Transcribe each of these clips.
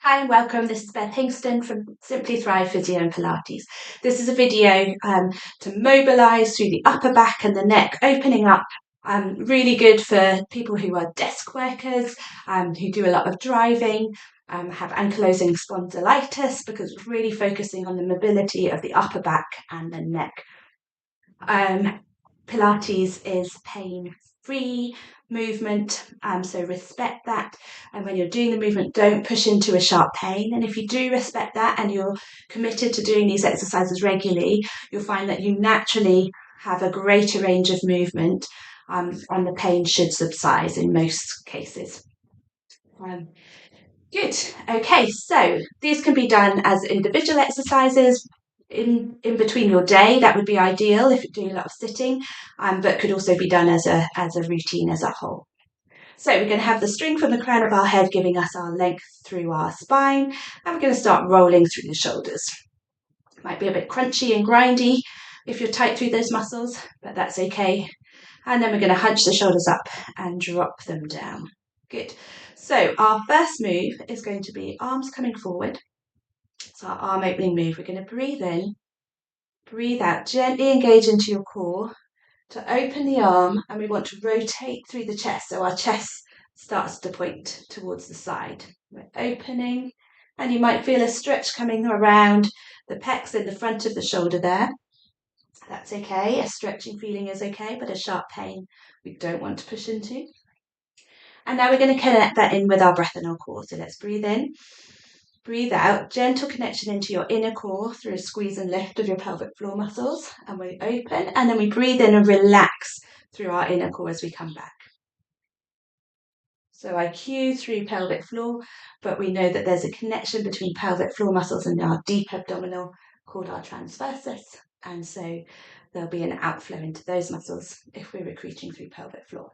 Hi and welcome. This is Beth Hingston from Simply Thrive Physio and Pilates. This is a video to mobilise through the upper back and the neck, opening up. Really good for people who are desk workers, who do a lot of driving, have ankylosing spondylitis, because it's really focusing on the mobility of the upper back and the neck. Pilates is pain-free movement, so respect that. And when you're doing the movement, don't push into a sharp pain. And if you do respect that and you're committed to doing these exercises regularly, you'll find that you naturally have a greater range of movement, and the pain should subside in most cases. Good. Okay, so these can be done as individual exercises in between your day. That would be ideal if you're doing a lot of sitting, but could also be done as a routine as a whole. So we're going to have the string from the crown of our head giving us our length through our spine, and we're going to start rolling through the shoulders. Might be a bit crunchy and grindy if you're tight through those muscles, but that's okay. And then we're going to hunch the shoulders up and drop them down. Good. So our first move is going to be arms coming forward. So our arm opening move. We're going to breathe in, breathe out, gently engage into your core to open the arm, and we want to rotate through the chest. So our chest starts to point towards the side. We're opening, and you might feel a stretch coming around the pecs in the front of the shoulder there. That's okay. A stretching feeling is okay, but a sharp pain we don't want to push into. And now we're going to connect that in with our breath and our core. So let's breathe in, breathe out, gentle connection into your inner core through a squeeze and lift of your pelvic floor muscles. And we open, and then we breathe in and relax through our inner core as we come back. So I cue through pelvic floor, but we know that there's a connection between pelvic floor muscles and our deep abdominal called our transversus. And so there'll be an outflow into those muscles if we're recruiting through pelvic floor.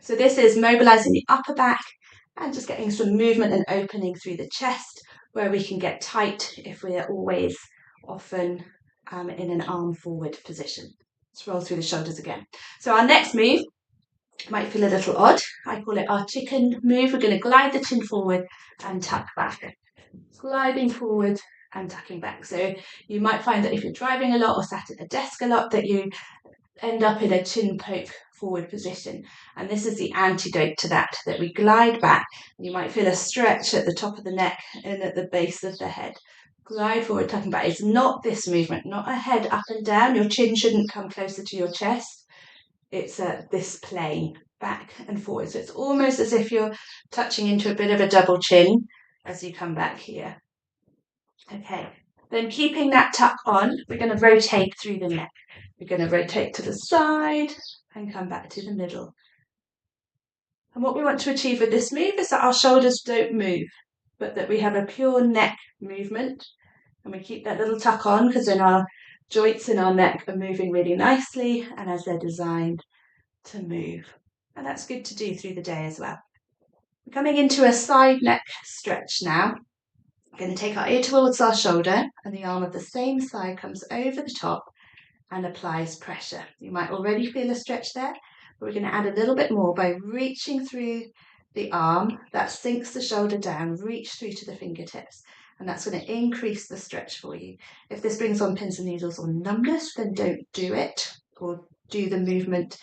So this is mobilising the upper back and just getting some movement and opening through the chest, where we can get tight if we're always often in an arm forward position. Let's roll through the shoulders again. So our next move might feel a little odd. I call it our chicken move. We're going to glide the chin forward and tuck back. Gliding forward and tucking back. So you might find that if you're driving a lot or sat at a desk a lot, that you end up in a chin poke forward position. And this is the antidote to that we glide back. You might feel a stretch at the top of the neck and at the base of the head. Glide forward, tucking back. It's not this movement, not a head up and down. Your chin shouldn't come closer to your chest. It's this plane, back and forward. So it's almost as if you're touching into a bit of a double chin as you come back here. Okay, then keeping that tuck on, we're going to rotate through the neck. We're going to rotate to the side and come back to the middle. And what we want to achieve with this move is that our shoulders don't move, but that we have a pure neck movement. And we keep that little tuck on because then our joints in our neck are moving really nicely and as they're designed to move. And that's good to do through the day as well. We're coming into a side neck stretch now. We're going to take our ear towards our shoulder, and the arm of the same side comes over the top and applies pressure. You might already feel a stretch there, but we're going to add a little bit more by reaching through the arm. That sinks the shoulder down, reach through to the fingertips, and that's going to increase the stretch for you. If this brings on pins and needles or numbness, then don't do it, or do the movement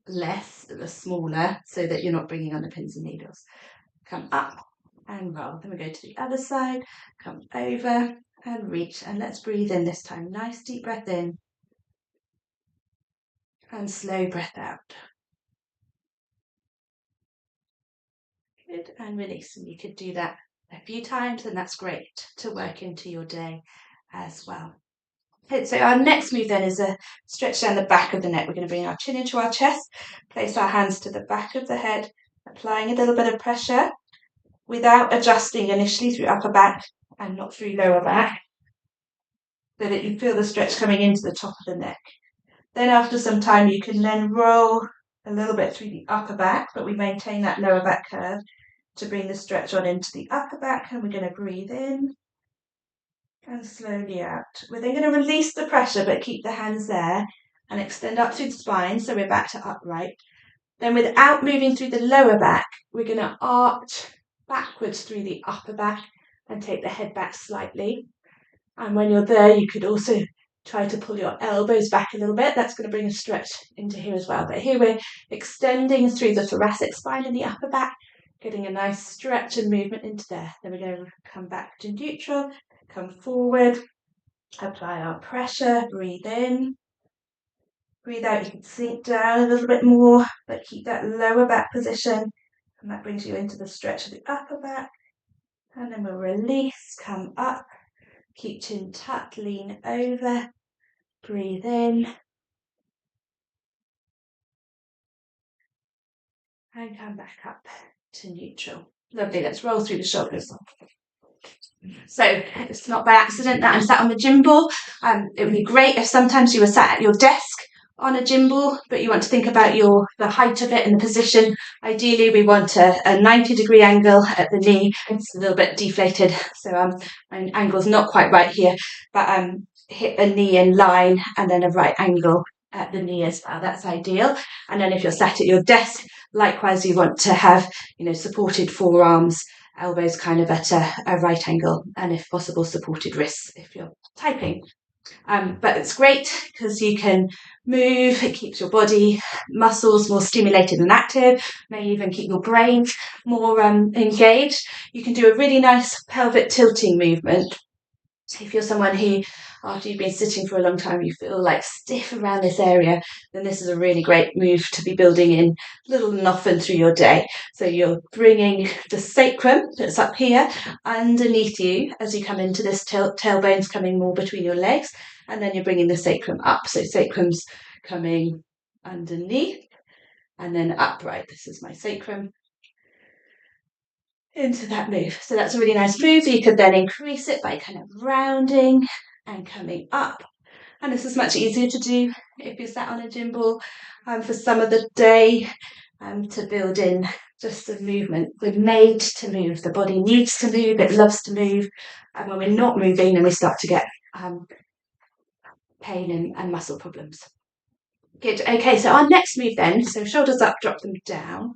less, smaller, so that you're not bringing on the pins and needles. Come up and roll. Then we go to the other side, come over and reach, and let's breathe in this time. Nice deep breath in and slow breath out. Good, and release. And you could do that a few times, and that's great to work into your day as well. Okay, so our next move then is a stretch down the back of the neck. We're going to bring our chin into our chest, place our hands to the back of the head, applying a little bit of pressure without adjusting initially through upper back and not through lower back, so that you feel the stretch coming into the top of the neck. Then after some time, you can then roll a little bit through the upper back, but we maintain that lower back curve to bring the stretch on into the upper back, and we're going to breathe in and slowly out. We're then going to release the pressure, but keep the hands there and extend up through the spine, so we're back to upright. Then without moving through the lower back, we're going to arch backwards through the upper back and take the head back slightly. And when you're there, you could also try to pull your elbows back a little bit. That's going to bring a stretch into here as well. But here we're extending through the thoracic spine in the upper back, getting a nice stretch and movement into there. Then we're going to come back to neutral, come forward, apply our pressure, breathe in. Breathe out, you can sink down a little bit more, but keep that lower back position. And that brings you into the stretch of the upper back. And then we'll release, come up, keep chin tucked, lean over, breathe in. And come back up to neutral. Lovely, let's roll through the shoulders. So it's not by accident that I'm sat on the gym ball. It would be great if sometimes you were sat at your desk on a gym ball, but you want to think about the height of it and the position. Ideally, we want a 90-degree angle at the knee. It's a little bit deflated, so my angle's not quite right here, but hit a knee in line and then a right angle at the knee as well. That's ideal. And then if you're sat at your desk, likewise, you want to have, supported forearms, elbows kind of at a right angle, and if possible, supported wrists if you're typing. But it's great because you can move, it keeps your body muscles more stimulated and active, may even keep your brain more engaged. You can do a really nice pelvic tilting movement. If you're someone who, after you've been sitting for a long time, you feel like stiff around this area, then this is a really great move to be building in little and often through your day. So you're bringing the sacrum that's up here underneath you as you come into this tailbone's coming more between your legs, and then you're bringing the sacrum up. So sacrum's coming underneath and then upright. This is my sacrum. Into that move. So that's a really nice move. You could then increase it by kind of rounding and coming up. And this is much easier to do if you're sat on a gym ball for some of the day to build in just the movement. We're made to move. The body needs to move. It loves to move. And when we're not moving, then we start to get pain and muscle problems. Good. Okay, so our next move then, so shoulders up, drop them down.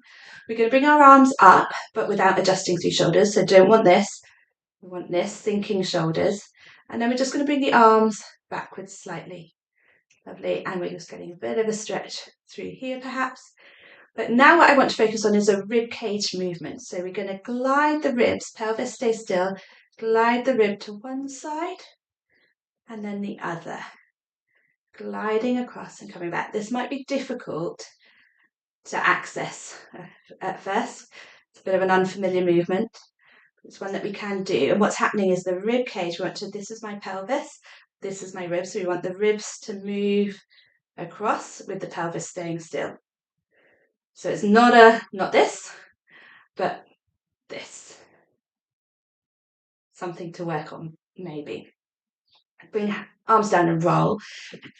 We're going to bring our arms up, but without adjusting through shoulders. So don't want this. We want this, sinking shoulders. And then we're just going to bring the arms backwards slightly. Lovely. And we're just getting a bit of a stretch through here perhaps. But now what I want to focus on is a rib cage movement. So we're going to glide the ribs, pelvis stay still, glide the rib to one side and then the other. Gliding across and coming back. This might be difficult to access at first. It's a bit of an unfamiliar movement. It's one that we can do. And what's happening is the rib cage, this is my pelvis, this is my ribs. So we want the ribs to move across with the pelvis staying still. So it's not this, but this. Something to work on, maybe. Bring arms down and roll.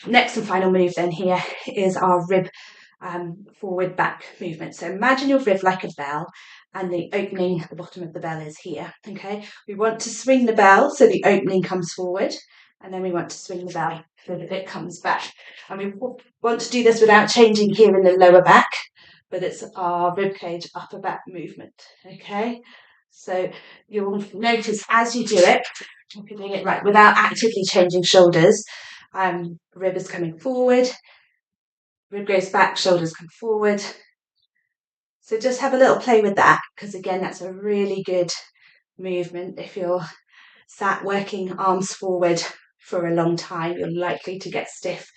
Next and final move then here is our rib forward back movement. So imagine your rib like a bell and the opening at the bottom of the bell is here. Okay, we want to swing the bell so the opening comes forward, and then we want to swing the bell so that it comes back. And we want to do this without changing here in the lower back, but it's our rib cage upper back movement. Okay, so you'll notice as you do it, if you're doing it right without actively changing shoulders, rib is coming forward, rib goes back, shoulders come forward. So just have a little play with that, because again, that's a really good movement. If you're sat working arms forward for a long time, you're likely to get stiff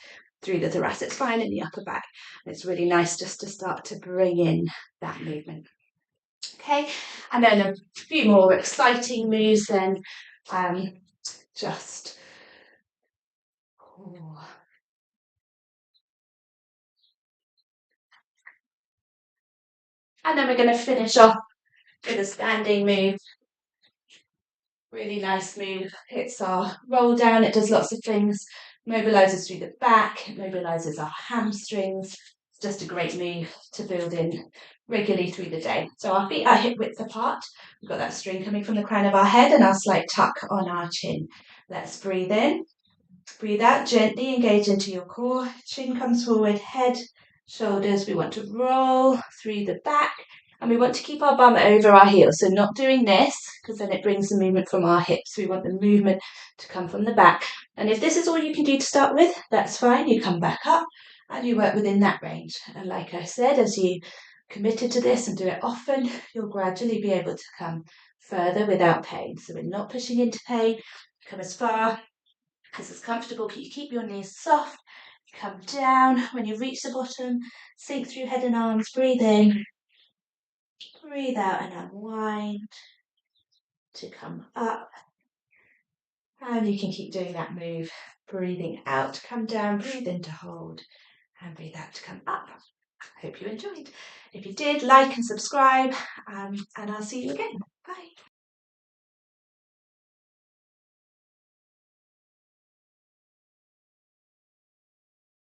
through the thoracic spine and the upper back. And it's really nice just to start to bring in that movement. Okay, and then a few more exciting moves then. Just and then we're going to finish off with a standing move. Really nice move. It's our roll down. It does lots of things. Mobilises through the back. It mobilises our hamstrings. It's just a great move to build in regularly through the day. So our feet are hip width apart. We've got that string coming from the crown of our head and our slight tuck on our chin. Let's breathe in. Breathe out, gently engage into your core. Chin comes forward, head, shoulders. We want to roll through the back And we want to keep our bum over our heels, so not doing this, because then it brings the movement from our hips. We want the movement to come from the back. And if this is all you can do to start with, that's fine. You come back up and you work within that range. And like I said, as you committed to this and do it often, you'll gradually be able to come further without pain. So we're not pushing into pain. Come as far as is comfortable. You keep your knees soft. Come down. When you reach the bottom, sink through head and arms. Breathe in. Breathe out and unwind to come up. And you can keep doing that move. Breathing out to come down. Breathe in to hold. And breathe out to come up. Hope you enjoyed. If you did, like and subscribe, and I'll see you again. Bye.